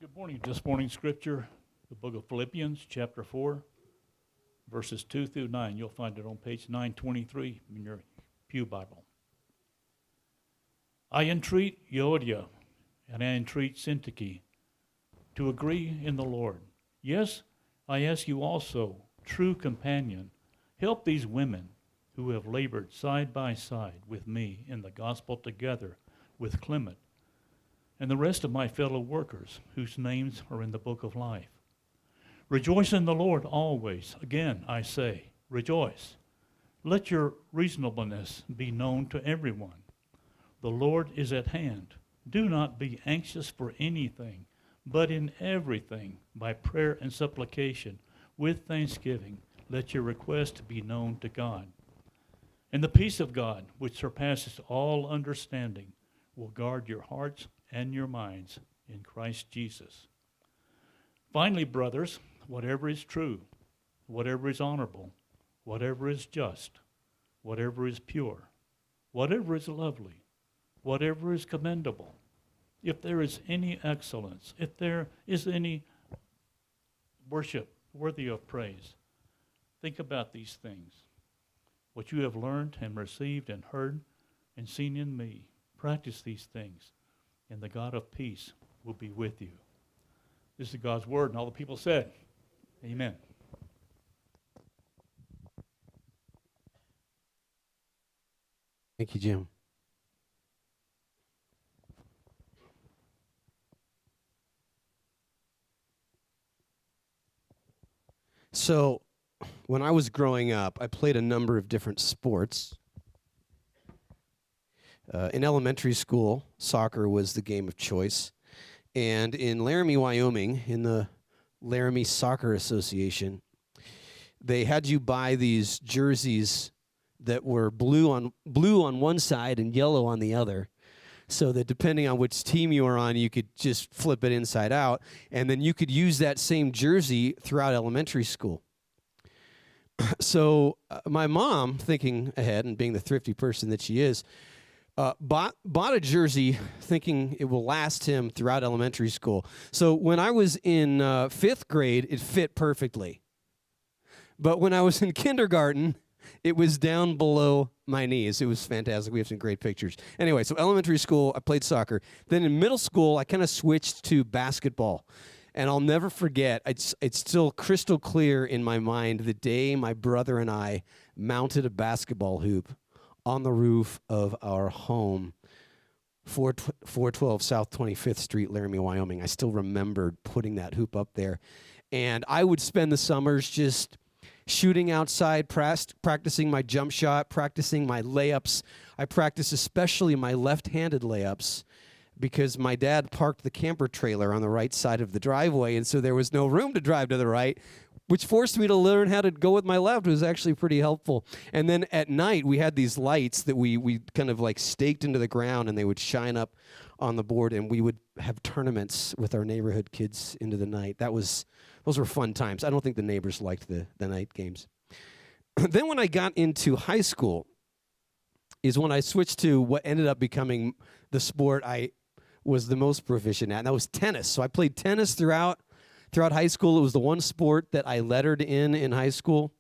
Good morning. This morning's scripture, the book of Philippians, chapter 4, verses 2 through 9. You'll find it on page 923 in your Pew Bible. I entreat Euodia and I entreat Syntyche to agree in the Lord. Yes, I ask you also, true companion, help these women who have labored side by side with me in the gospel together with Clement and the rest of my fellow workers whose names are in the book of life. Rejoice in the Lord always. Again, I say, rejoice. Let your reasonableness be known to everyone. The Lord is at hand. Do not be anxious for anything, but in everything, by prayer and supplication, with thanksgiving, let your request be known to God. And the peace of God, which surpasses all understanding, will guard your hearts and your minds in Christ Jesus. Finally, brothers, whatever is true, whatever is honorable, whatever is just, whatever is pure, whatever is lovely, whatever is commendable, if there is any excellence, if there is any worship worthy of praise, think about these things. What you have learned and received and heard and seen in me, practice these things, and the God of peace will be with you. This is God's word, and all the people said, amen. Thank you, Jim. So, when I was growing up, I played a number of different sports. In elementary school, soccer was the game of choice. And in Laramie, Wyoming, in the Laramie Soccer Association, they had you buy these jerseys that were blue on one side and yellow on the other, so that depending on which team you were on, you could just flip it inside out, and then you could use that same jersey throughout elementary school. So my mom, thinking ahead and being the thrifty person that she is, bought a jersey thinking it will last him throughout elementary school. So when I was in 5th grade, it fit perfectly. But when I was in kindergarten, it was down below my knees. It was fantastic. We have some great pictures. Anyway, so elementary school, I played soccer. Then in middle school, I kind of switched to basketball. And I'll never forget, it's still crystal clear in my mind, the day my brother and I mounted a basketball hoop on the roof of our home, 412 South 25th Street, Laramie, Wyoming. I still remembered putting that hoop up there. And I would spend the summers just shooting outside, practicing my jump shot, practicing my layups. I practiced especially my left-handed layups because my dad parked the camper trailer on the right side of the driveway, and so there was no room to drive to the right, which forced me to learn how to go with my left. It was actually pretty helpful. And then at night, we had these lights that we kind of like staked into the ground, and they would shine up on the board, and we would have tournaments with our neighborhood kids into the night. Those were fun times. I don't think the neighbors liked the night games. Then when I got into high school is when I switched to what ended up becoming the sport I was the most proficient at, and that was tennis. So I played tennis throughout high school. It was the one sport that I lettered in high school.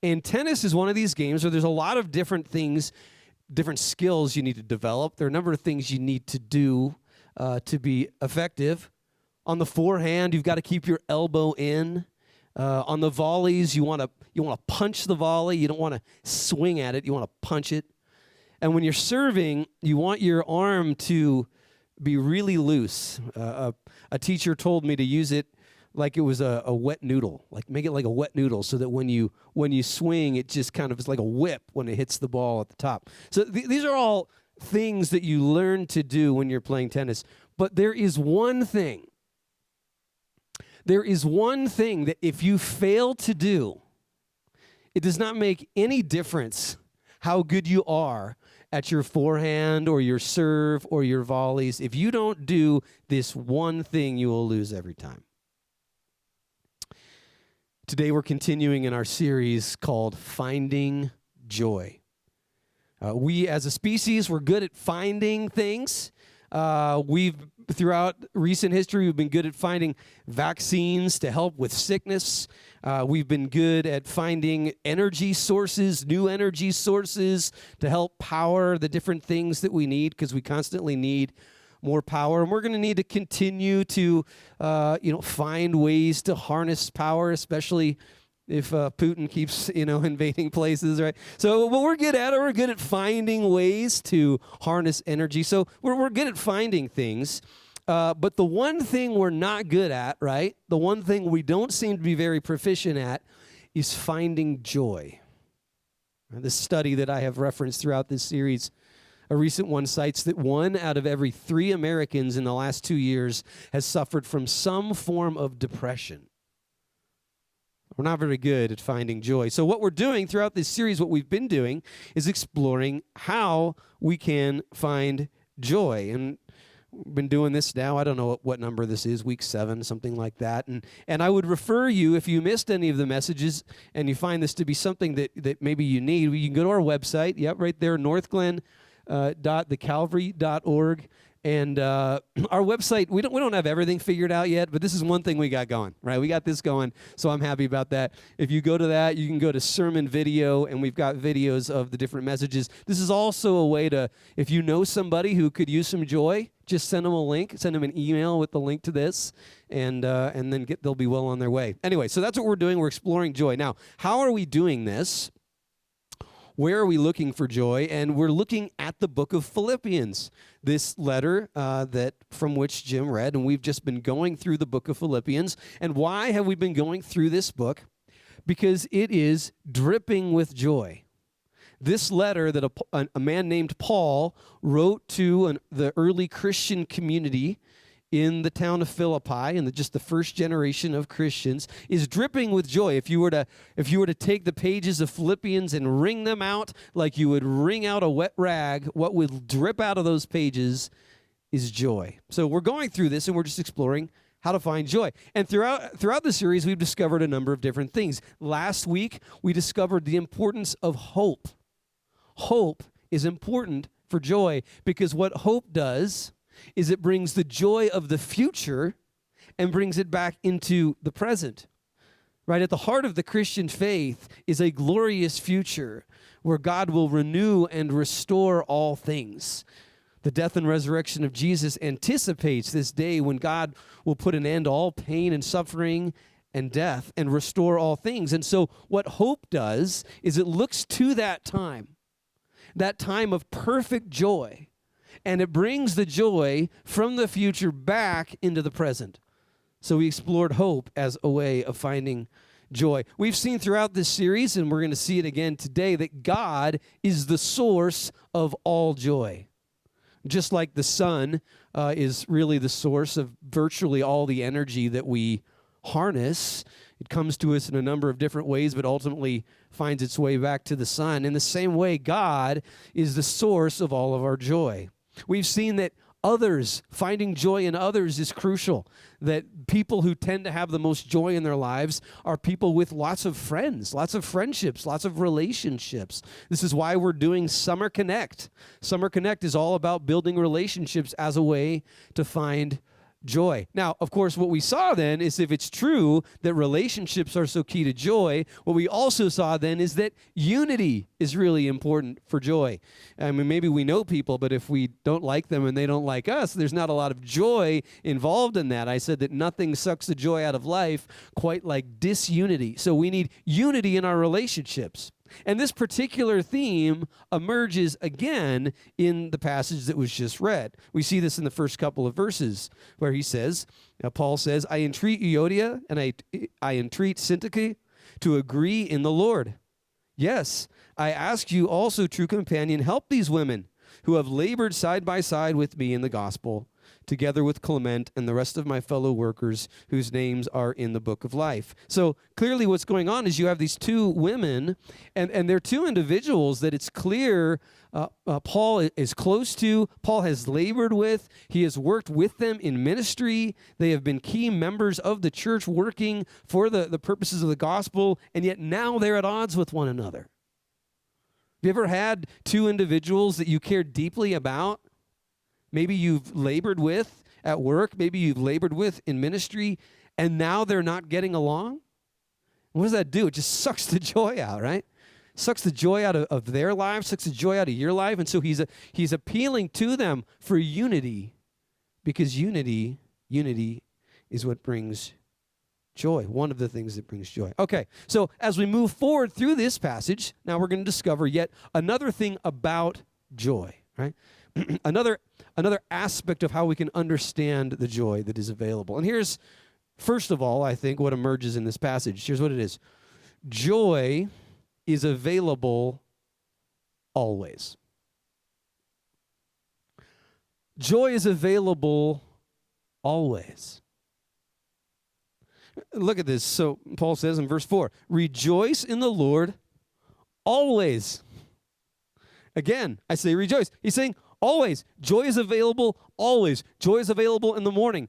And tennis is one of these games where there's a lot of different things, different skills you need to develop. there are a number of things you need to do to be effective. On the forehand, you've got to keep your elbow in. On the volleys, you want to punch the volley. You don't want to swing at it. You want to punch it. And when you're serving, you want your arm to be really loose. A teacher told me to use it like it was a wet noodle, like make it like a wet noodle so that when you swing, it just kind of is like a whip when it hits the ball at the top. So these are all things that you learn to do when you're playing tennis. But there is one thing that if you fail to do, it does not make any difference how good you are at your forehand or your serve or your volleys. If you don't do this one thing, you will lose every time. Today we're continuing in our series called Finding Joy. We as a species, we're good at finding things. Throughout recent history, we've been good at finding vaccines to help with sickness. We've been good at finding energy sources, new energy sources to help power the different things that we need, because we constantly need more power. And we're going to need to continue to, find ways to harness power, especially if Putin keeps, invading places, right? So what we're good at finding ways to harness energy. So we're good at finding things. But the one thing we're not good at, right? The one thing we don't seem to be very proficient at is finding joy. This study that I have referenced throughout this series, a recent one, cites that 1 out of every 3 Americans in the last 2 years has suffered from some form of depression. We're not very good at finding joy. So what we're doing throughout this series, what we've been doing, is exploring how we can find joy. And we've been doing this now, I don't know what number this is, week 7, something like that. And I would refer you, if you missed any of the messages and you find this to be something that maybe you need, you can go to our website, right there, northglenn.thecalvary.org. And our website, we don't have everything figured out yet, but this is one thing we got going, right? We got this going, so I'm happy about that. If you go to that, you can go to sermon video, and we've got videos of the different messages. This is also a way to, if you know somebody who could use some joy, just send them a link, send them an email with the link to this, and then they'll be well on their way. Anyway, so that's what we're doing. We're exploring joy. Now, how are we doing this? Where are we looking for joy? And we're looking at the book of Philippians, this letter from which Jim read, and we've just been going through the book of Philippians. And why have we been going through this book? Because it is dripping with joy. This letter that a man named Paul wrote to the early Christian community in the town of Philippi, and just the first generation of Christians, is dripping with joy. If you were to take the pages of Philippians and wring them out like you would wring out a wet rag, what would drip out of those pages is joy. So we're going through this, and we're just exploring how to find joy. And throughout the series, we've discovered a number of different things. Last week, we discovered the importance of hope. Hope is important for joy, because what hope does is it brings the joy of the future and brings it back into the present. Right at the heart of the Christian faith is a glorious future where God will renew and restore all things. The death and resurrection of Jesus anticipates this day when God will put an end to all pain and suffering and death and restore all things. And so what hope does is it looks to that time of perfect joy, and it brings the joy from the future back into the present. So we explored hope as a way of finding joy. We've seen throughout this series, and we're going to see it again today, that God is the source of all joy. Just like the sun is really the source of virtually all the energy that we harness. It comes to us in a number of different ways, but ultimately finds its way back to the sun. In the same way, God is the source of all of our joy. We've seen that finding joy in others is crucial, that people who tend to have the most joy in their lives are people with lots of friends, lots of friendships, lots of relationships. This is why we're doing Summer Connect. Summer Connect is all about building relationships as a way to find joy. Now, of course, what we saw then is, if it's true that relationships are so key to joy, what we also saw then is that unity is really important for joy. I mean, maybe we know people, but if we don't like them and they don't like us, there's not a lot of joy involved in that. I said that nothing sucks the joy out of life quite like disunity. So we need unity in our relationships. And this particular theme emerges again in the passage that was just read. We see this in the first couple of verses where Paul says, I entreat Euodia and I entreat Syntyche to agree in the Lord. Yes, I ask you also, true companion, help these women who have labored side by side with me in the gospel, together with Clement and the rest of my fellow workers whose names are in the book of life. So clearly what's going on is you have these two women, and they're two individuals that it's clear Paul is close to, Paul has labored with, he has worked with them in ministry, they have been key members of the church working for the purposes of the gospel, and yet now they're at odds with one another. Have you ever had two individuals that you cared deeply about maybe you've labored with at work, maybe you've labored with in ministry, and now they're not getting along? What does that do? It just sucks the joy out, right? Sucks the joy out of their lives, sucks the joy out of your life. And so he's appealing to them for unity, because unity is what brings joy, one of the things that brings joy. Okay, so as we move forward through this passage, now we're going to discover yet another thing about joy, right? another aspect of how we can understand the joy that is available. And here's, first of all, I think what emerges in this passage. Here's what it is. Joy is available always. Joy is available always. Look at this. So Paul says in verse 4, rejoice in the Lord always. Again, I say rejoice. He's saying always. Joy is available always. Joy is available in the morning.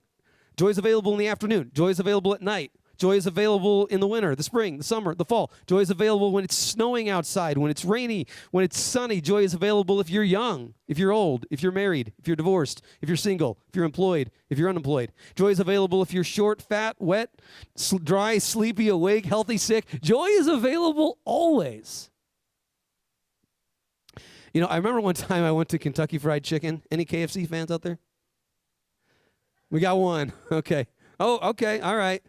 Joy is available in the afternoon. Joy is available at night. Joy is available in the winter, the spring, the summer, the fall. Joy is available when it's snowing outside, when it's rainy, when it's sunny. Joy is available if you're young, if you're old, if you're married, if you're divorced, if you're single, if you're employed, if you're unemployed. Joy is available if you're short, fat, wet, dry, sleepy, awake, healthy, sick. Joy is available always. You know, I remember one time I went to Kentucky Fried Chicken. Any KFC fans out there? We got one. Okay. Oh, okay. All right.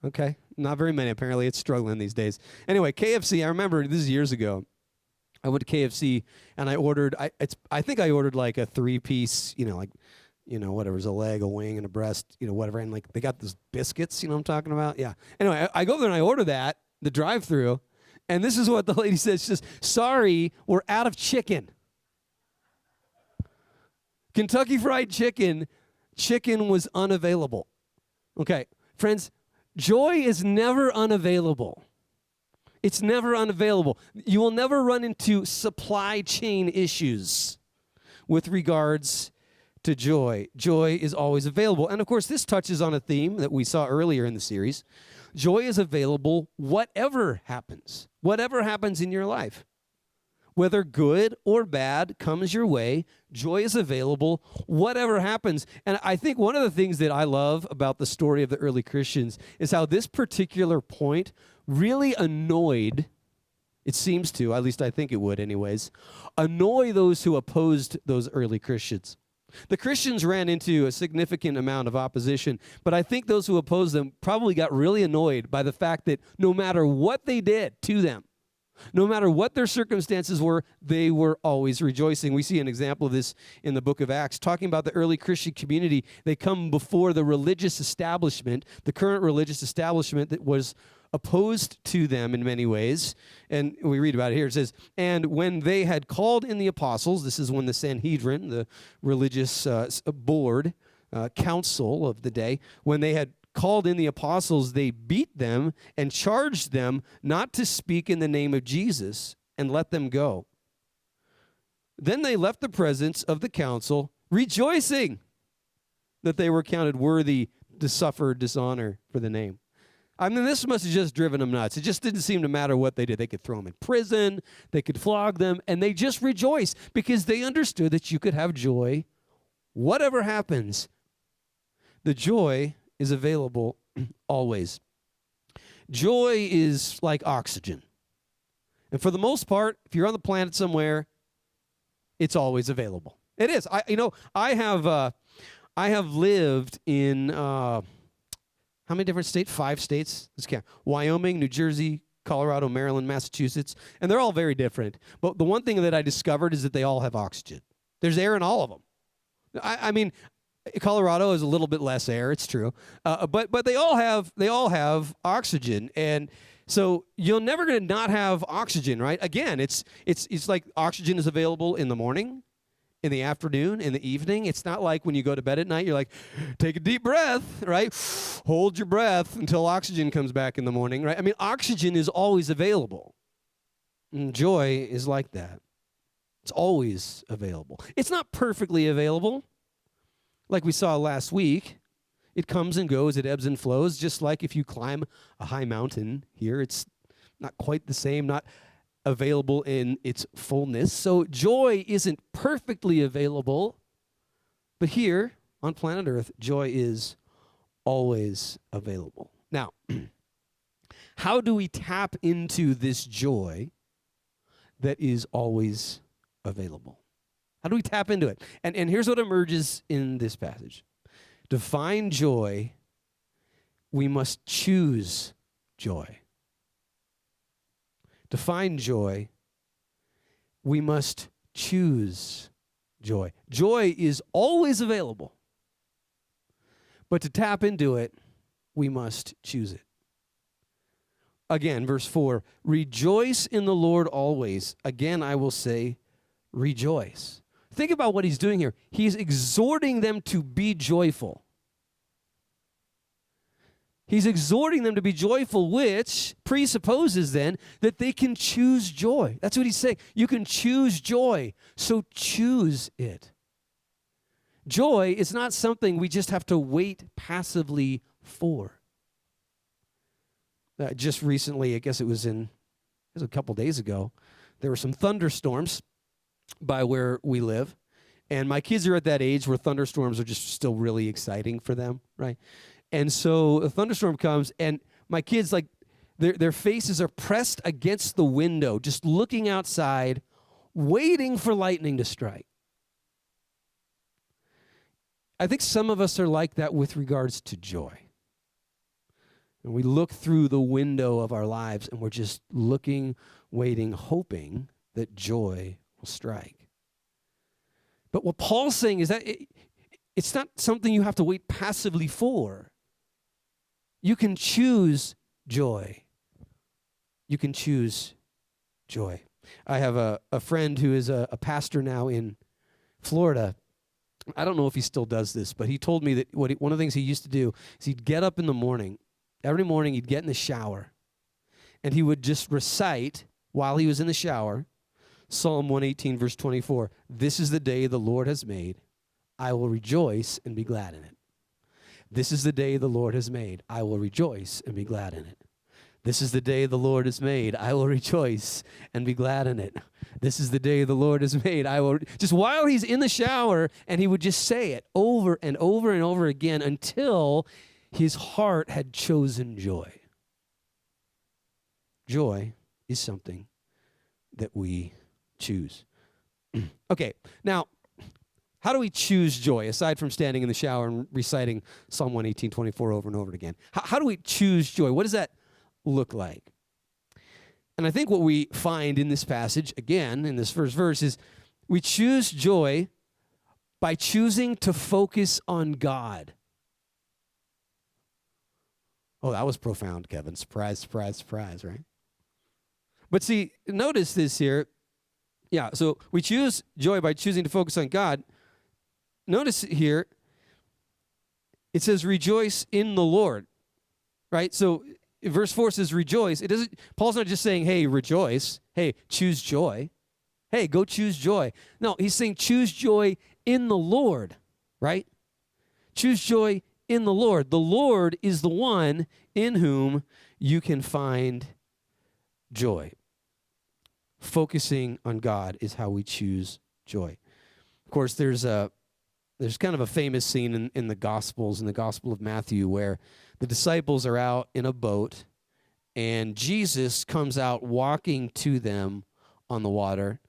Okay. Not very many, apparently. It's struggling these days. Anyway, KFC, I remember this is years ago. I went to KFC and I ordered, I think I ordered like a 3-piece, whatever, it's a leg, a wing, and a breast, whatever. And like they got those biscuits, you know what I'm talking about? Yeah. Anyway, I go there and I order that, the drive-thru, and this is what the lady says. She says, sorry, we're out of chicken. Kentucky Fried Chicken was unavailable. Okay, friends, joy is never unavailable. It's never unavailable. You will never run into supply chain issues with regards to joy. Joy is always available. And of course, this touches on a theme that we saw earlier in the series. Joy is available whatever happens in your life. Whether good or bad comes your way, joy is available, whatever happens. And I think one of the things that I love about the story of the early Christians is how this particular point really annoyed, it seems to, at least I think it would anyways, annoy those who opposed those early Christians. The Christians ran into a significant amount of opposition, but I think those who opposed them probably got really annoyed by the fact that no matter what they did to them, no matter what their circumstances were, they were always rejoicing. We see an example of this in the book of Acts, talking about the early Christian community. They come before the religious establishment, the current religious establishment that was opposed to them in many ways. And we read about it here. It says, and when they had called in the apostles, this is when the Sanhedrin, the religious board, council of the day, when they had called in the apostles, they beat them and charged them not to speak in the name of Jesus and let them go. Then they left the presence of the council, rejoicing that they were counted worthy to suffer dishonor for the name. I mean, this must have just driven them nuts. It just didn't seem to matter what they did. They could throw them in prison, they could flog them, and they just rejoiced because they understood that you could have joy whatever happens. The joy is available always. Joy is like oxygen. And for the most part, if you're on the planet somewhere, it's always available. It is. I have lived in how many different states? 5 states. Let's count. Wyoming, New Jersey, Colorado, Maryland, Massachusetts, and they're all very different. But the one thing that I discovered is that they all have oxygen. There's air in all of them. I mean, Colorado is a little bit less air. It's true, but they all have oxygen, and so you're never going to not have oxygen, right? Again, it's like oxygen is available in the morning, in the afternoon, in the evening. It's not like when you go to bed at night, you're like, take a deep breath, right? Hold your breath until oxygen comes back in the morning, right? I mean, oxygen is always available, and joy is like that. It's always available. It's not perfectly available. Like we saw last week, it comes and goes, it ebbs and flows, just like if you climb a high mountain here, it's not quite the same, not available in its fullness. So joy isn't perfectly available, But here on planet Earth, joy is always available. Now, how do we tap into this joy that is always available? How do we tap into it? And here's what emerges in this passage. To find joy, we must choose joy. To find joy, we must choose joy. Joy is always available. But to tap into it, we must choose it. Again, verse 4, rejoice in the Lord always. Again, I will say, rejoice. Think about what he's doing here. He's exhorting them to be joyful. He's exhorting them to be joyful, which presupposes then that they can choose joy. That's what he's saying. You can choose joy, so choose it. Joy is not something we just have to wait passively for. Just recently, I guess it was a couple days ago, there were some thunderstorms by where we live. And my kids are at that age where thunderstorms are just still really exciting for them, right? And so a thunderstorm comes, and my kids, like, their faces are pressed against the window, just looking outside, waiting for lightning to strike. I think some of us are like that with regards to joy. And we look through the window of our lives, and we're just looking, waiting, hoping that joy will strike. But what Paul's saying is that it's not something you have to wait passively for. You can choose joy. You can choose joy. I have a friend who is a pastor now in Florida. I don't know if he still does this, but he told me that one of the things he used to do is he'd get up in the morning. Every morning he'd get in the shower, and he would just recite while he was in the shower Psalm 118, verse 24. This is the day the Lord has made. I will rejoice and be glad in it. This is the day the Lord has made. I will rejoice and be glad in it. This is the day the Lord has made. I will rejoice and be glad in it. This is the day the Lord has made. I will, just while he's in the shower, and he would just say it over and over and over again until his heart had chosen joy. Joy is something that we choose. Okay, now, how do we choose joy, aside from standing in the shower and reciting Psalm 118:24 over and over again? How do we choose joy? What does that look like? And I think what we find in this passage, again, in this first verse, is we choose joy by choosing to focus on God. Oh, that was profound, Kevin. Surprise, surprise, surprise, right? But see, notice this here. Yeah, so we choose joy by choosing to focus on God. Notice here, it says rejoice in the Lord, right? So verse 4 says rejoice. It doesn't. Paul's not just saying, hey, rejoice. Hey, choose joy. Hey, go choose joy. No, he's saying choose joy in the Lord, right? Choose joy in the Lord. The Lord is the one in whom you can find joy. Focusing on God is how we choose joy. Of course, there's kind of a famous scene in the Gospels, in the Gospel of Matthew, where the disciples are out in a boat, and Jesus comes out walking to them on the water.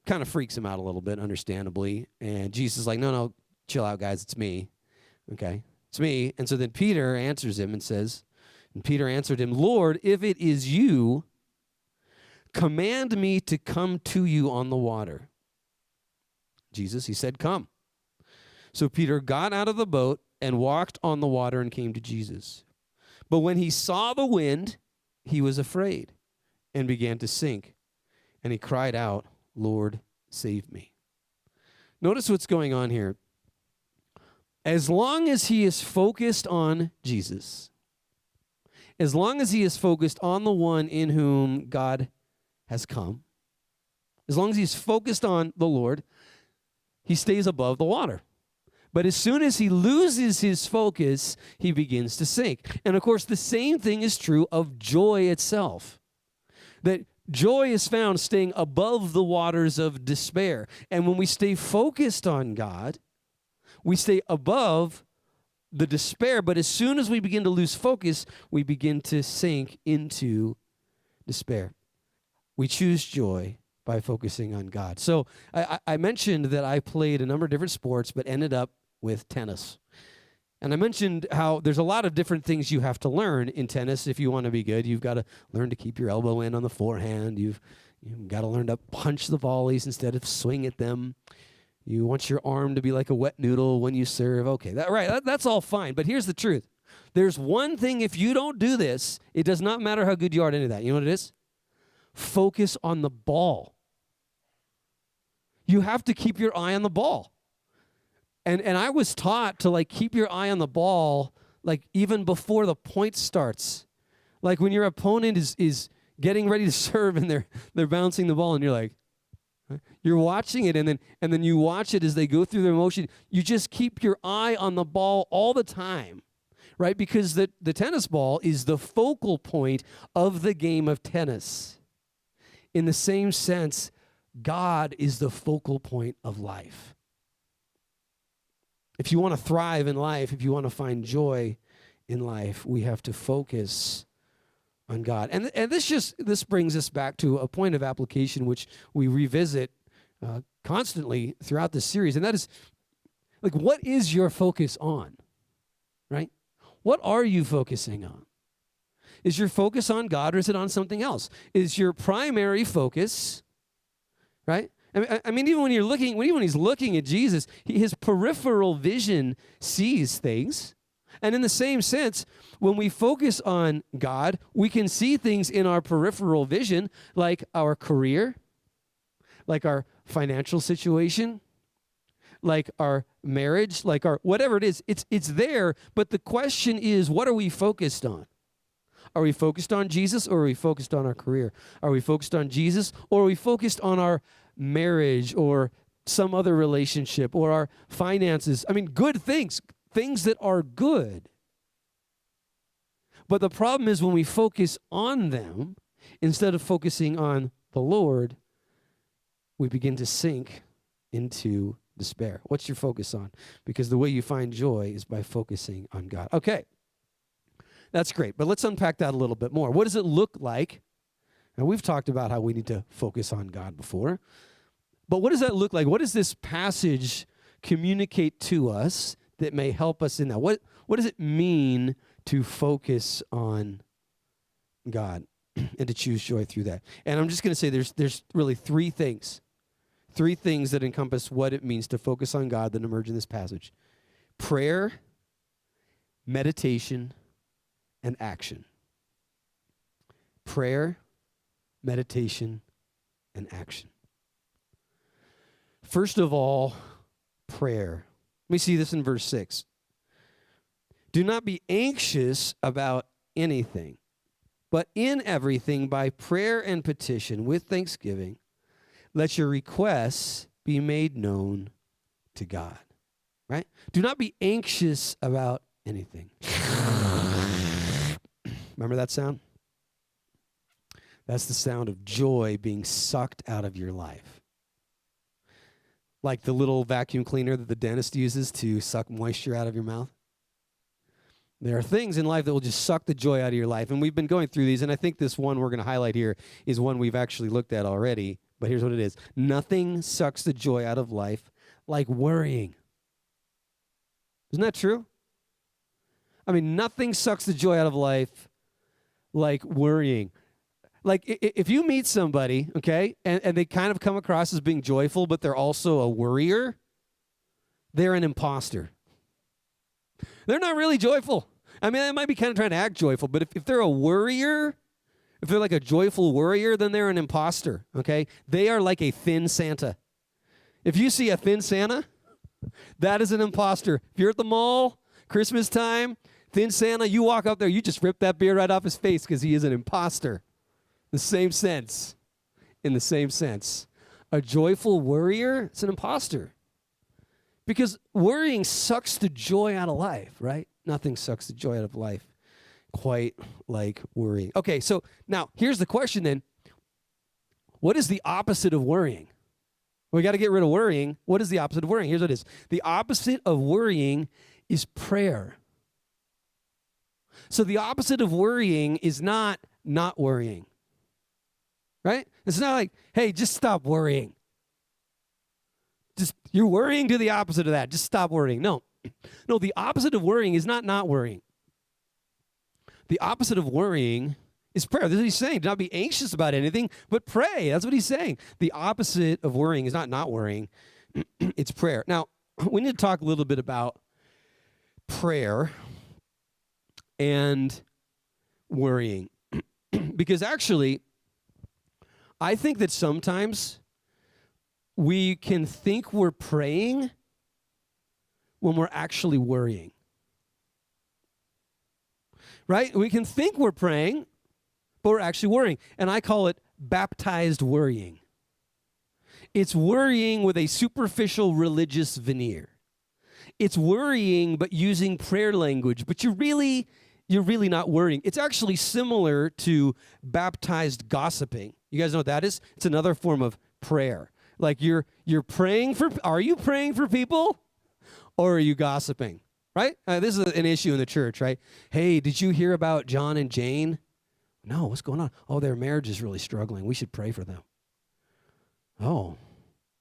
Kind of freaks him out a little bit, understandably. And Jesus is like, no, chill out, guys, it's me. Okay, it's me. And so then Peter answers him and says, and Peter answered him, Lord, if it is you, command me to come to you on the water. Jesus, he said, come. So Peter got out of the boat and walked on the water and came to Jesus. But when he saw the wind, he was afraid and began to sink. And he cried out, Lord, save me. Notice what's going on here. As long as he is focused on Jesus, as long as he is focused on the one in whom God has come, as long as he's focused on the Lord, he stays above the water. But as soon as he loses his focus, he begins to sink. And of course, the same thing is true of joy itself. That joy is found staying above the waters of despair. And when we stay focused on God, We stay above the despair, but as soon as we begin to lose focus, we begin to sink into despair. We choose joy by focusing on God. So I mentioned that I played a number of different sports, but ended up with tennis. And I mentioned how there's a lot of different things you have to learn in tennis if you want to be good. You've got to learn to keep your elbow in on the forehand. You've got to learn to punch the volleys instead of swing at them. You want your arm to be like a wet noodle when you serve. Okay, that's all fine. But here's the truth. There's one thing, if you don't do this, it does not matter how good you are at any of that. You know what it is? Focus on the ball. You have to keep your eye on the ball. And I was taught to keep your eye on the ball even before the point starts. Like when your opponent is getting ready to serve and they're bouncing the ball and you're watching it and then you watch it as they go through their motion. You just keep your eye on the ball all the time, right? Because the tennis ball is the focal point of the game of tennis. In the same sense, God is the focal point of life. If you want to thrive in life, if you want to find joy in life, we have to focus on God. And this brings us back to a point of application which we revisit constantly throughout this series, and that is, what is your focus on, right? What are you focusing on? Is your focus on God or is it on something else? Is your primary focus, right? I mean, even when he's looking at Jesus, his peripheral vision sees things. And in the same sense, when we focus on God, we can see things in our peripheral vision, like our career, like our financial situation, like our marriage, like our whatever it is. It's there, but the question is, what are we focused on? Are we focused on Jesus or are we focused on our career? Are we focused on Jesus or are we focused on our marriage or some other relationship or our finances? I mean, good things that are good. But the problem is when we focus on them, instead of focusing on the Lord, we begin to sink into despair. What's your focus on? Because the way you find joy is by focusing on God. Okay, that's great, but let's unpack that a little bit more. What does it look like? Now, we've talked about how we need to focus on God before, but what does that look like? What does this passage communicate to us that may help us in that? What does it mean to focus on God and to choose joy through that? And I'm just going to say there's really three things that encompass what it means to focus on God that emerge in this passage: prayer, meditation, and action. Prayer, meditation, and action. First of all, prayer. Let me see this in verse 6. Do not be anxious about anything, but in everything by prayer and petition with thanksgiving, let your requests be made known to God. Right? Do not be anxious about anything. Remember that sound? That's the sound of joy being sucked out of your life. Like the little vacuum cleaner that the dentist uses to suck moisture out of your mouth. There are things in life that will just suck the joy out of your life. And we've been going through these, and I think this one we're going to highlight here is one we've actually looked at already. But here's what it is. Nothing sucks the joy out of life like worrying. Isn't that true? I mean, nothing sucks the joy out of life like worrying. Like if you meet somebody, okay, and they kind of come across as being joyful, but they're also a worrier, they're an imposter. They're not really joyful. I mean, they might be kind of trying to act joyful, but if they're a worrier, if they're like a joyful worrier, then they're an imposter, okay? They are like a thin Santa. If you see a thin Santa, that is an imposter. If you're at the mall, Christmas time, thin Santa, you walk up there, you just rip that beard right off his face because he is an imposter. In the same sense. A joyful worrier, it's an imposter. Because worrying sucks the joy out of life, right? Nothing sucks the joy out of life quite like worrying. Okay, so now here's the question then. What is the opposite of worrying? We got to get rid of worrying. What is the opposite of worrying? Here's what it is. The opposite of worrying is prayer. So the opposite of worrying is not worrying. Right? It's not like, hey, just stop worrying. You're worrying to the opposite of that. Just stop worrying. No, the opposite of worrying is not worrying. The opposite of worrying is prayer. This is what he's saying. Do not be anxious about anything, but pray. That's what he's saying. The opposite of worrying is not worrying. It's prayer. Now, we need to talk a little bit about prayer and worrying. Because actually, I think that sometimes we can think we're praying when we're actually worrying. Right? We can think we're praying, but we're actually worrying. And I call it baptized worrying. It's worrying with a superficial religious veneer. It's worrying but using prayer language, but you're really not worrying. It's actually similar to baptized gossiping. You guys know what that is? It's another form of prayer. Like you're praying for, are you praying for people or are you gossiping? Right? This is an issue in the church, right? Hey, did you hear about John and Jane? No, what's going on? Oh, their marriage is really struggling. We should pray for them. Oh,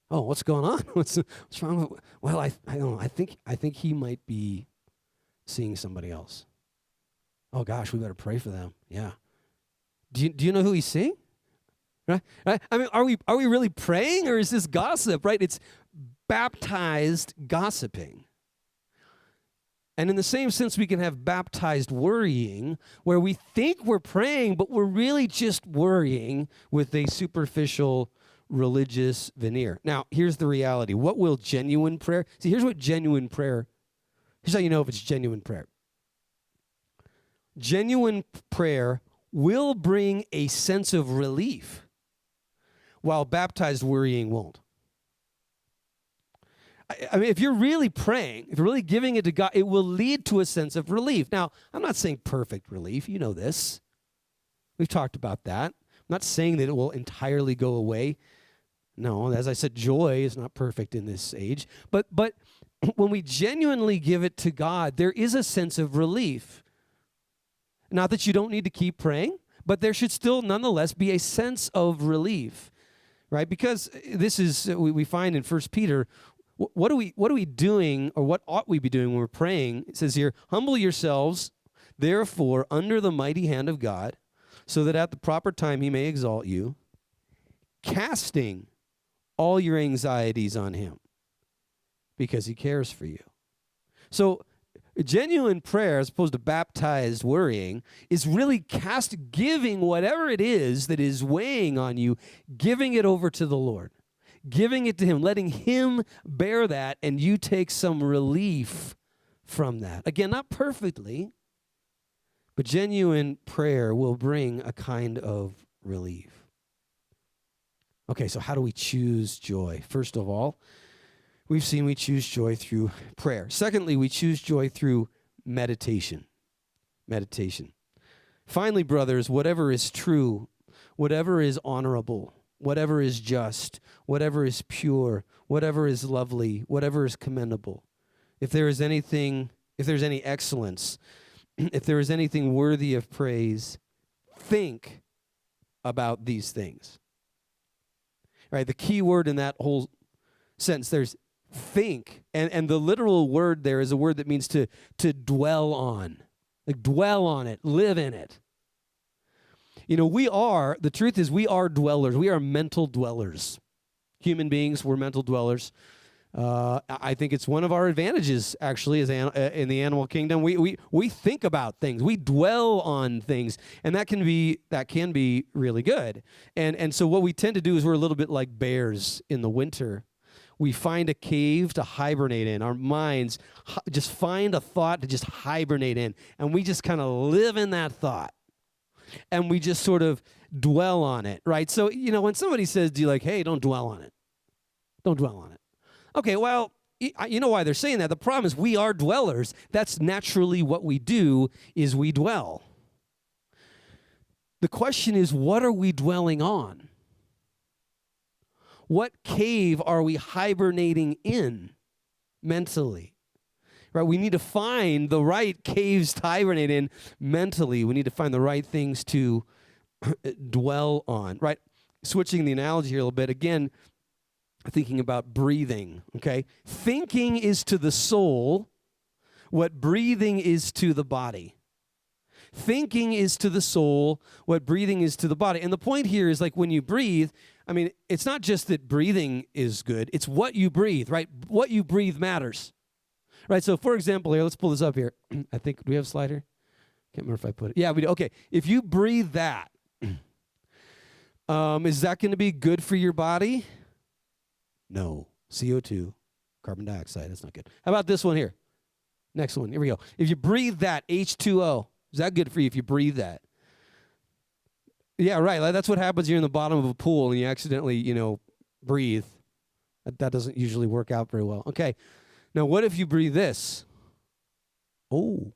what's going on? What's wrong? Well, I don't know. I think he might be seeing somebody else. Oh gosh, we better pray for them. Yeah. Do you know who he's seeing? Right? I mean, are we really praying or is this gossip? Right? It's baptized gossiping. And in the same sense, we can have baptized worrying, where we think we're praying, but we're really just worrying with a superficial religious veneer. Now, here's the reality. What will genuine prayer? See, here's how you know if it's genuine prayer. Genuine prayer will bring a sense of relief, while baptized worrying won't. I mean, if you're really praying, if you're really giving it to God, it will lead to a sense of relief. Now, I'm not saying perfect relief. You know this. We've talked about that. I'm not saying that it will entirely go away. No, as I said, joy is not perfect in this age. But when we genuinely give it to God, there is a sense of relief. Not that you don't need to keep praying, but there should still nonetheless be a sense of relief, right? Because this is, we find in 1 Peter, what are we doing, or what ought we be doing when we're praying? It says here, humble yourselves, therefore, under the mighty hand of God, so that at the proper time he may exalt you, casting all your anxieties on him, because he cares for you. So genuine prayer, as opposed to baptized worrying, is really giving whatever it is that is weighing on you, giving it over to the Lord. Giving it to him, letting him bear that, and you take some relief from that. Again, not perfectly, but genuine prayer will bring a kind of relief. Okay, so how do we choose joy? First of all, we've seen we choose joy through prayer. Secondly, we choose joy through meditation. Meditation. Finally, brothers, whatever is true, whatever is honorable, whatever is just, whatever is pure, whatever is lovely, whatever is commendable. If there's any excellence, if there is anything worthy of praise, think about these things. Right? The key word in that whole sentence, there's think. And the literal word there is a word that means to dwell on. Like dwell on it, live in it. You know, the truth is we are dwellers. We are mental dwellers. Human beings, we're mental dwellers. I think it's one of our advantages, actually, as in the animal kingdom. We think about things. We dwell on things, and that can be really good. And so what we tend to do is we're a little bit like bears in the winter. We find a cave to hibernate in. Our minds just find a thought to just hibernate in, and we just kind of live in that thought. And we just sort of dwell on it, right? So, you know, when somebody says to you, like, hey, don't dwell on it. Don't dwell on it. Okay, well, you know why they're saying that. The problem is we are dwellers. That's naturally what we do, is we dwell. The question is, what are we dwelling on? what cave are we hibernating in mentally? Right? We need to find the right caves to hibernate in mentally. We need to find the right things to dwell on, right? Switching the analogy here a little bit, again, thinking about breathing, okay? Thinking is to the soul what breathing is to the body. Thinking is to the soul what breathing is to the body. And the point here is, like, when you breathe, I mean, it's not just that breathing is good, it's what you breathe, right? What you breathe matters. Right, so for example here, let's pull this up here. I think, do we have a slide here? Can't remember if I put it. Yeah, we do. Okay, if you breathe that, is that going to be good for your body? No. CO2, carbon dioxide, that's not good. How about this one here? Next one, here we go. If you breathe that, H2O, is that good for you if you breathe that? Yeah, right, like that's what happens. You're in the bottom of a pool and you accidentally, breathe. That doesn't usually work out very well. Okay. Now, what if you breathe this? Oh,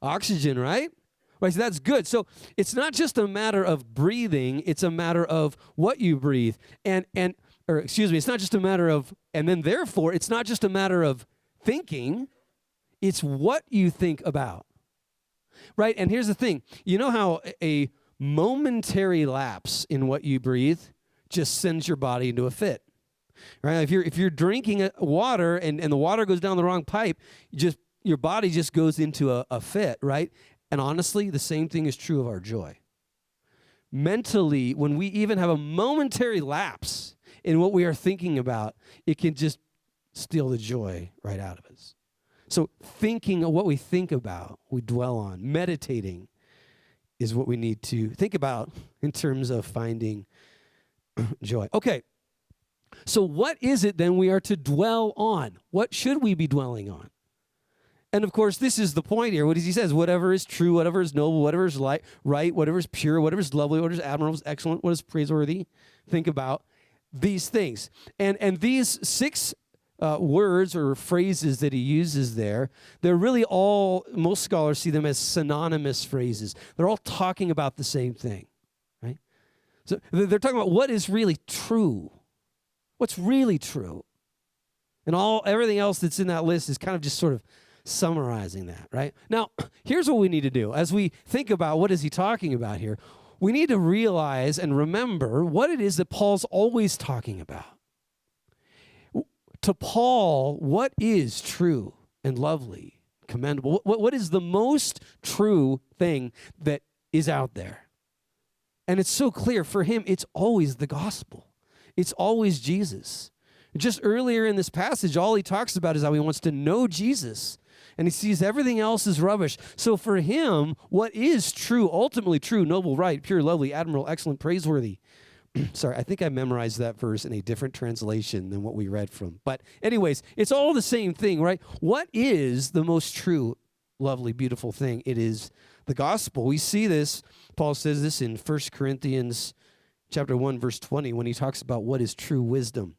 oxygen, right? Right, so that's good. So it's not just a matter of breathing, it's a matter of what you breathe. It's not just a matter of, and then therefore, it's not just a matter of thinking, it's what you think about. Right? And here's the thing. You know how a momentary lapse in what you breathe just sends your body into a fit? Right? If you're drinking water and the water goes down the wrong pipe, your body just goes into a fit, right? And honestly, the same thing is true of our joy. Mentally, when we even have a momentary lapse in what we are thinking about, it can just steal the joy right out of us. So thinking of what we think about, we dwell on. Meditating is what we need to think about in terms of finding joy. Okay. So what is it then we are to dwell on? What should we be dwelling on? And of course, this is the point here. What he says, whatever is true, whatever is noble, whatever is right, whatever is pure, whatever is lovely, whatever is admirable, is excellent, what is praiseworthy. Think about these things. And these 6 words or phrases that he uses there, they're really all, most scholars see them as synonymous phrases. They're all talking about the same thing, right? So they're talking about what is really true. What's really true? And everything else that's in that list is kind of just sort of summarizing that, right? Now, here's what we need to do. As we think about what is he talking about here, we need to realize and remember what it is that Paul's always talking about. To Paul, what is true and lovely, commendable? What is the most true thing that is out there? And it's so clear for him, it's always the gospel. It's always Jesus. Just earlier in this passage, all he talks about is how he wants to know Jesus, and he sees everything else as rubbish. So for him, what is true, ultimately true, noble, right, pure, lovely, admirable, excellent, praiseworthy? Sorry, I think I memorized that verse in a different translation than what we read from. But anyways, it's all the same thing, right? What is the most true, lovely, beautiful thing? It is the gospel. We see this, Paul says this in 1 Corinthians chapter 1, verse 20, when he talks about what is true wisdom.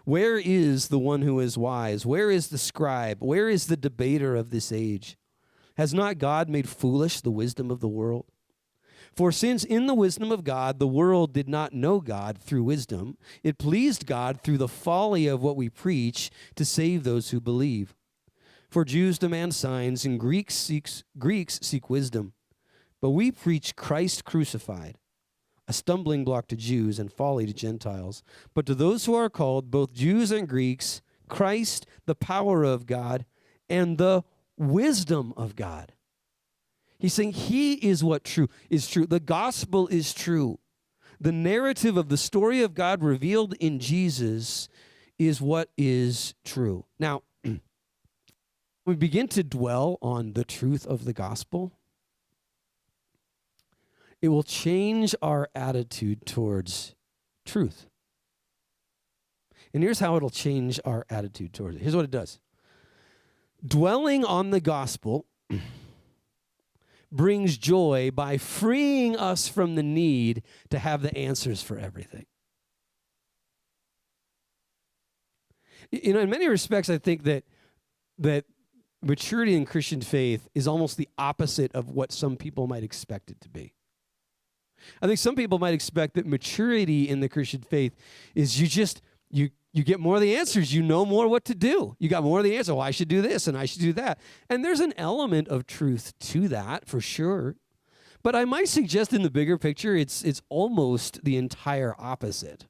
Where is the one who is wise? Where is the scribe? Where is the debater of this age? Has not God made foolish the wisdom of the world? For since in the wisdom of God, the world did not know God through wisdom, it pleased God through the folly of what we preach to save those who believe. For Jews demand signs and Greeks seek wisdom. But we preach Christ crucified, a stumbling block to Jews and folly to Gentiles. But to those who are called, both Jews and Greeks, Christ, the power of God, and the wisdom of God. He's saying he is what is true. The gospel is true. The narrative of the story of God revealed in Jesus is what is true. Now, we begin to dwell on the truth of the gospel. It will change our attitude towards truth. And here's how it'll change our attitude towards it. Here's what it does. Dwelling on the gospel brings joy by freeing us from the need to have the answers for everything. In many respects, I think that maturity in Christian faith is almost the opposite of what some people might expect it to be. I think some people might expect that maturity in the Christian faith is you get more of the answers. You know more what to do. You got more of the answer. Well, I should do this and I should do that. And there's an element of truth to that for sure. But I might suggest in the bigger picture, it's almost the entire opposite.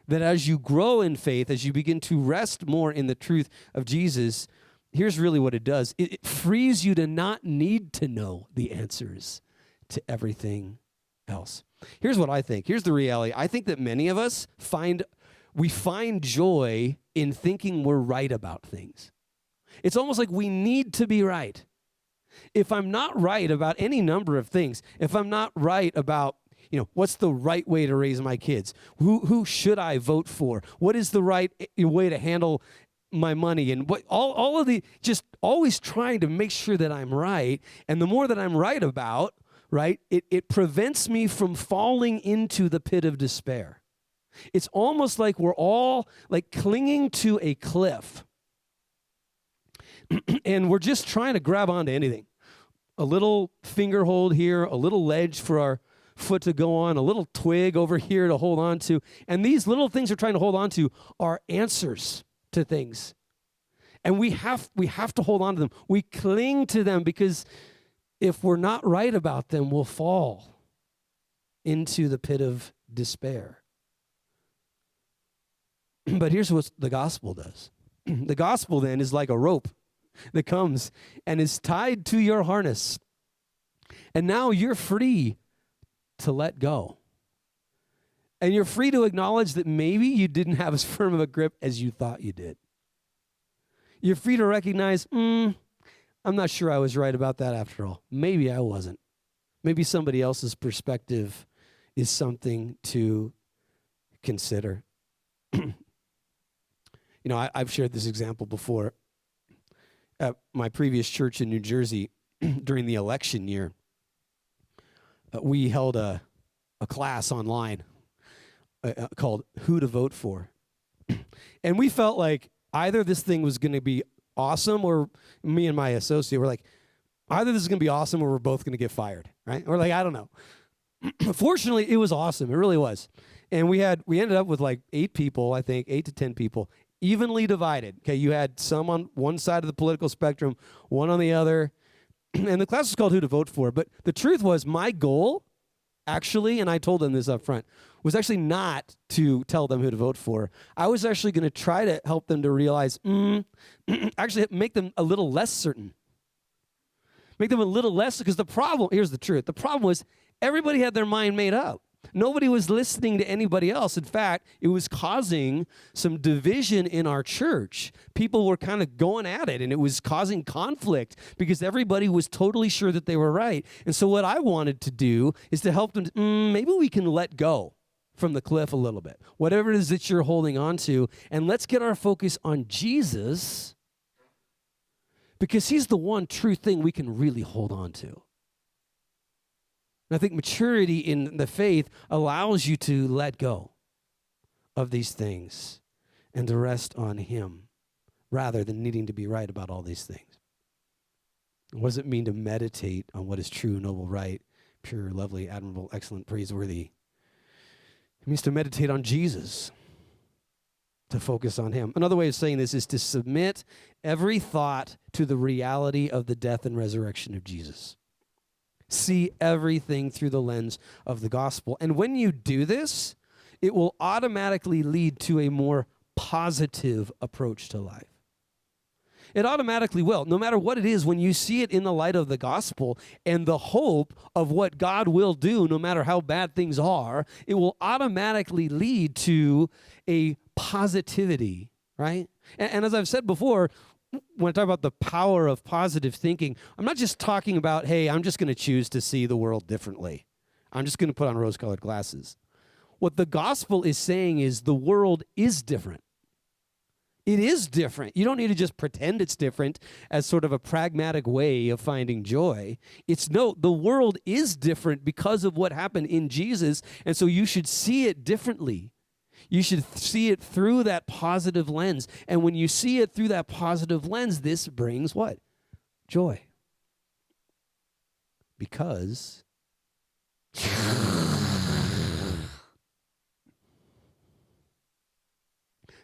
That as you grow in faith, as you begin to rest more in the truth of Jesus, here's really what it does. It frees you to not need to know the answers to everything else. Here's what I think. Here's the reality. I think that many of us find joy in thinking we're right about things. It's almost like we need to be right. If I'm not right about any number of things, if I'm not right about, what's the right way to raise my kids? Who should I vote for? What is the right way to handle my money? And what all of the, just always trying to make sure that I'm right. And the more that I'm right about, right, it prevents me from falling into the pit of despair. It's almost like we're all like clinging to a cliff. And we're just trying to grab onto anything. A little finger hold here, a little ledge for our foot to go on, a little twig over here to hold on to. And these little things we're trying to hold on to are answers to things. And we have to hold on to them. We cling to them because if we're not right about them, we'll fall into the pit of despair. But here's what the gospel does. The gospel then is like a rope that comes and is tied to your harness. And now you're free to let go. And you're free to acknowledge that maybe you didn't have as firm of a grip as you thought you did. You're free to recognize, I'm not sure I was right about that after all. Maybe I wasn't. Maybe somebody else's perspective is something to consider. I've shared this example before. At my previous church in New Jersey, during the election year, we held a class online called Who to Vote For. And we felt like either this thing was going to be awesome, or me and my associate were like, either this is going to be awesome or we're both going to get fired, right? We're like, I don't know. Fortunately, it was awesome. It really was. And we ended up with like 8 people, I think, 8 to 10 people, evenly divided. Okay, you had some on one side of the political spectrum, one on the other. And the class was called Who to Vote For. But the truth was, my goal, actually, and I told them this up front, was actually not to tell them who to vote for. I was actually going to try to help them to realize, actually make them a little less certain. Make them a little less, because here's the truth. The problem was everybody had their mind made up. Nobody was listening to anybody else. In fact, it was causing some division in our church. People were kind of going at it, and it was causing conflict because everybody was totally sure that they were right. And so what I wanted to do is to help them, maybe we can let go from the cliff a little bit, whatever it is that you're holding on to, and let's get our focus on Jesus, because he's the one true thing we can really hold on to. And I think maturity in the faith allows you to let go of these things and to rest on him rather than needing to be right about all these things. What does it mean to meditate on what is true, noble, right, pure, lovely, admirable, excellent, praiseworthy? It means to meditate on Jesus, to focus on him. Another way of saying this is to submit every thought to the reality of the death and resurrection of Jesus. See everything through the lens of the gospel. And when you do this, it will automatically lead to a more positive approach to life. It automatically will. No matter what it is, when you see it in the light of the gospel and the hope of what God will do, no matter how bad things are, it will automatically lead to a positivity, right? And as I've said before, when I talk about the power of positive thinking, I'm not just talking about, hey, I'm just going to choose to see the world differently. I'm just going to put on rose-colored glasses. What the gospel is saying is the world is different. It is different. You don't need to just pretend it's different as sort of a pragmatic way of finding joy. The world is different because of what happened in Jesus, and so you should see it differently. You should see it through that positive lens. And when you see it through that positive lens, this brings what? Joy. Because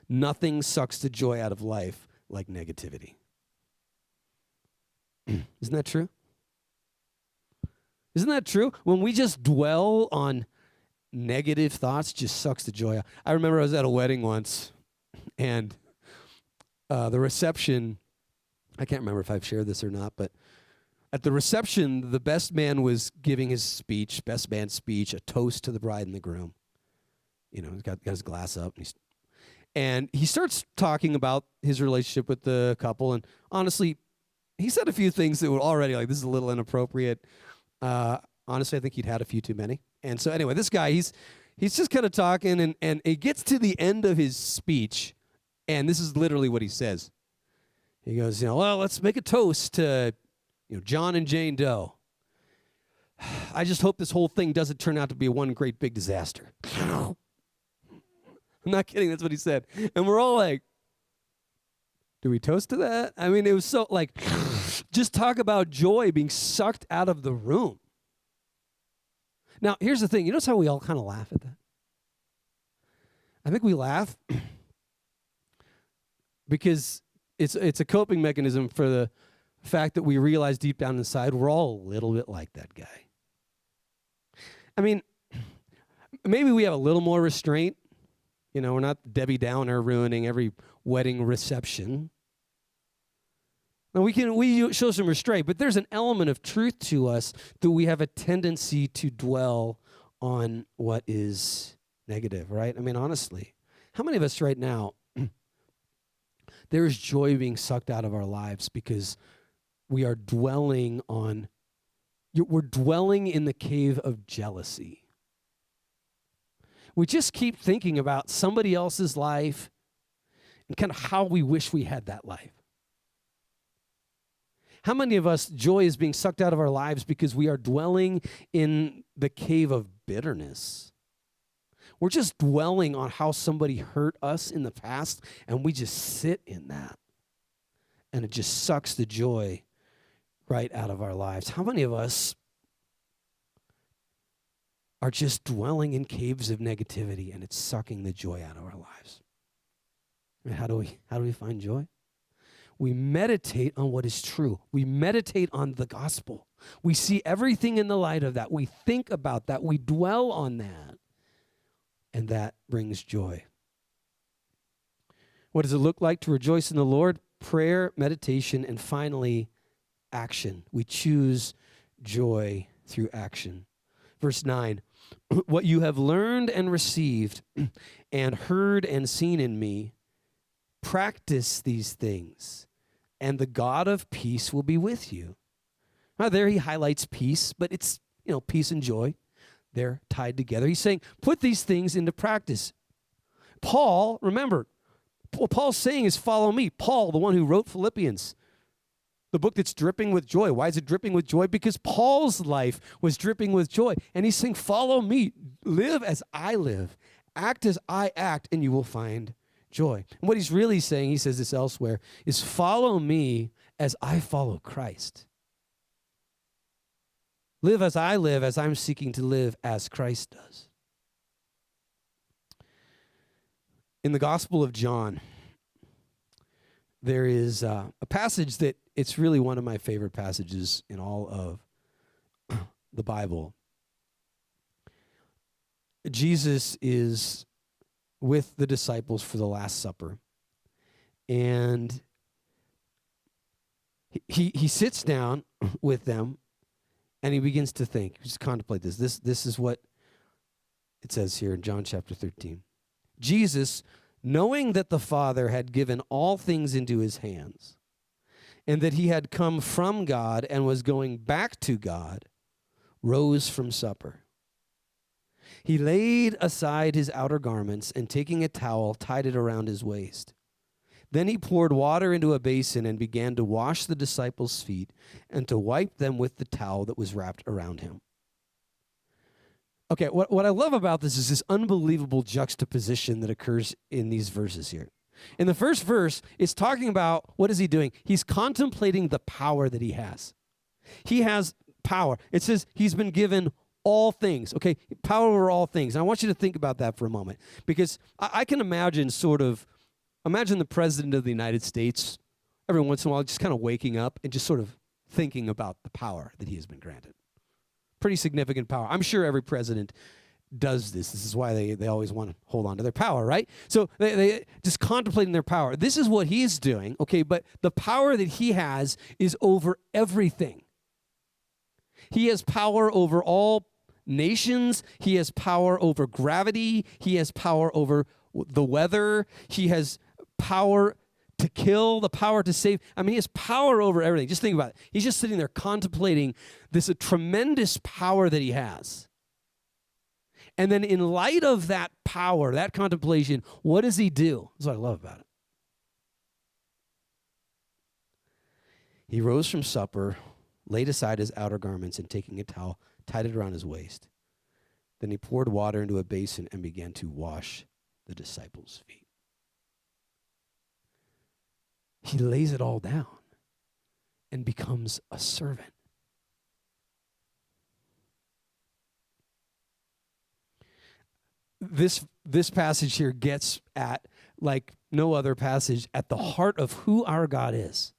Nothing sucks the joy out of life like negativity. Isn't that true? Isn't that true? When we just dwell on negative thoughts, just sucks the joy out. I remember I was at a wedding once, and the reception, I can't remember if I've shared this or not, but at the reception, the best man was giving his speech, best man speech, a toast to the bride and the groom. You know, he's got his glass up, and he starts talking about his relationship with the couple, and honestly, he said a few things that were already like, this is a little inappropriate. Honestly, I think he'd had a few too many. And so anyway, this guy, he's just kind of talking, and it gets to the end of his speech, and this is literally what he says. He goes, well, let's make a toast to, John and Jane Doe. I just hope this whole thing doesn't turn out to be one great big disaster. I'm not kidding. That's what he said. And we're all like, do we toast to that? I mean, it was so like, just talk about joy being sucked out of the room. Now, here's the thing. You notice how we all kind of laugh at that? I think we laugh because it's a coping mechanism for the fact that we realize deep down inside we're all a little bit like that guy. I mean, maybe we have a little more restraint. We're not Debbie Downer ruining every wedding reception. Now, we show some restraint, but there's an element of truth to us that we have a tendency to dwell on what is negative, right? I mean, honestly, how many of us right now, there is joy being sucked out of our lives because we are dwelling we're dwelling in the cave of jealousy. We just keep thinking about somebody else's life and kind of how we wish we had that life. How many of us, joy is being sucked out of our lives because we are dwelling in the cave of bitterness? We're just dwelling on how somebody hurt us in the past, and we just sit in that. And it just sucks the joy right out of our lives. How many of us are just dwelling in caves of negativity, and it's sucking the joy out of our lives? I mean, how do we find joy? We meditate on what is true. We meditate on the gospel. We see everything in the light of that. We think about that. We dwell on that. And that brings joy. What does it look like to rejoice in the Lord? Prayer, meditation, and finally, action. We choose joy through action. Verse 9, what you have learned and received and heard and seen in me, practice these things, and the God of peace will be with you. Now, there he highlights peace, but it's, peace and joy. They're tied together. He's saying, put these things into practice. Paul, remember, what Paul's saying is follow me. Paul, the one who wrote Philippians, the book that's dripping with joy. Why is it dripping with joy? Because Paul's life was dripping with joy. And he's saying, follow me. Live as I live. Act as I act, and you will find joy. And what he's really saying, he says this elsewhere, is follow me as I follow Christ. Live as I live, as I'm seeking to live as Christ does. In the Gospel of John, there is a passage that it's really one of my favorite passages in all of the Bible. Jesus is with the disciples for the Last Supper, and he sits down with them, and he begins to think. Just contemplate this. This is what it says here in John chapter 13. Jesus, knowing that the Father had given all things into his hands, and that he had come from God and was going back to God, rose from supper. He laid aside his outer garments, and taking a towel, tied it around his waist. Then he poured water into a basin and began to wash the disciples' feet and to wipe them with the towel that was wrapped around him. Okay, what I love about this is this unbelievable juxtaposition that occurs in these verses here. In the first verse, it's talking about, what is he doing? He's contemplating the power that he has. He has power. It says he's been given all things, okay? Power over all things. And I want you to think about that for a moment, because I can imagine imagine the President of the United States every once in a while just kind of waking up and just sort of thinking about the power that he has been granted. Pretty significant power. I'm sure every president does this. This is why they always want to hold on to their power, right? So they just contemplating their power. This is what he's doing, okay? But the power that he has is over everything. He has power over all nations. He has power over gravity. He has power over the weather. He has power to kill, the power to save. I mean, he has power over everything. Just think about it. He's just sitting there contemplating this tremendous power that he has. And then in light of that power, that contemplation, what does he do? That's what I love about it. He rose from supper, laid aside his outer garments, and taking a towel, tied it around his waist. Then he poured water into a basin and began to wash the disciples' feet. He lays it all down and becomes a servant. This passage here gets at, like no other passage, at the heart of who our God is.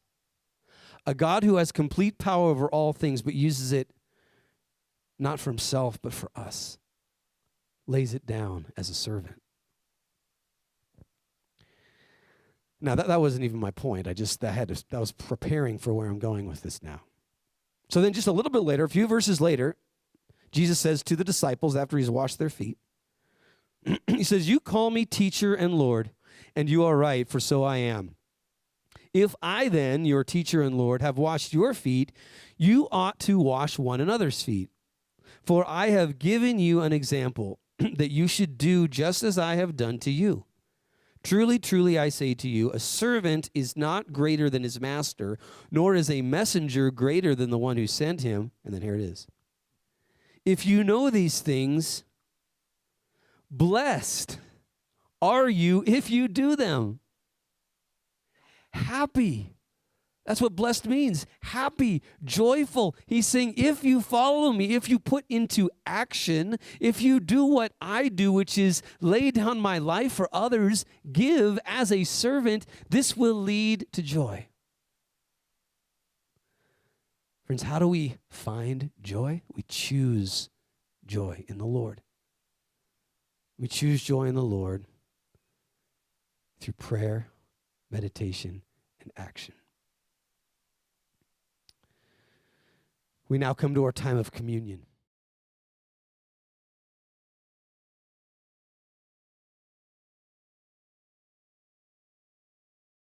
A God who has complete power over all things, but uses it not for himself, but for us. Lays it down as a servant. Now, that wasn't even my point. I was preparing for where I'm going with this now. So then just a little bit later, a few verses later, Jesus says to the disciples after he's washed their feet, he says, "You call me teacher and Lord, and you are right, for so I am. If I then, your teacher and Lord, have washed your feet, you ought to wash one another's feet. For I have given you an example that you should do just as I have done to you. Truly, truly, I say to you, a servant is not greater than his master, nor is a messenger greater than the one who sent him." And then here it is. "If you know these things, blessed are you if you do them." Happy. That's what blessed means. Happy, joyful. He's saying, if you follow me, if you put into action, if you do what I do, which is lay down my life for others, give as a servant, this will lead to joy. Friends, how do we find joy? We choose joy in the Lord. We choose joy in the Lord through prayer, meditation, and action. We now come to our time of communion.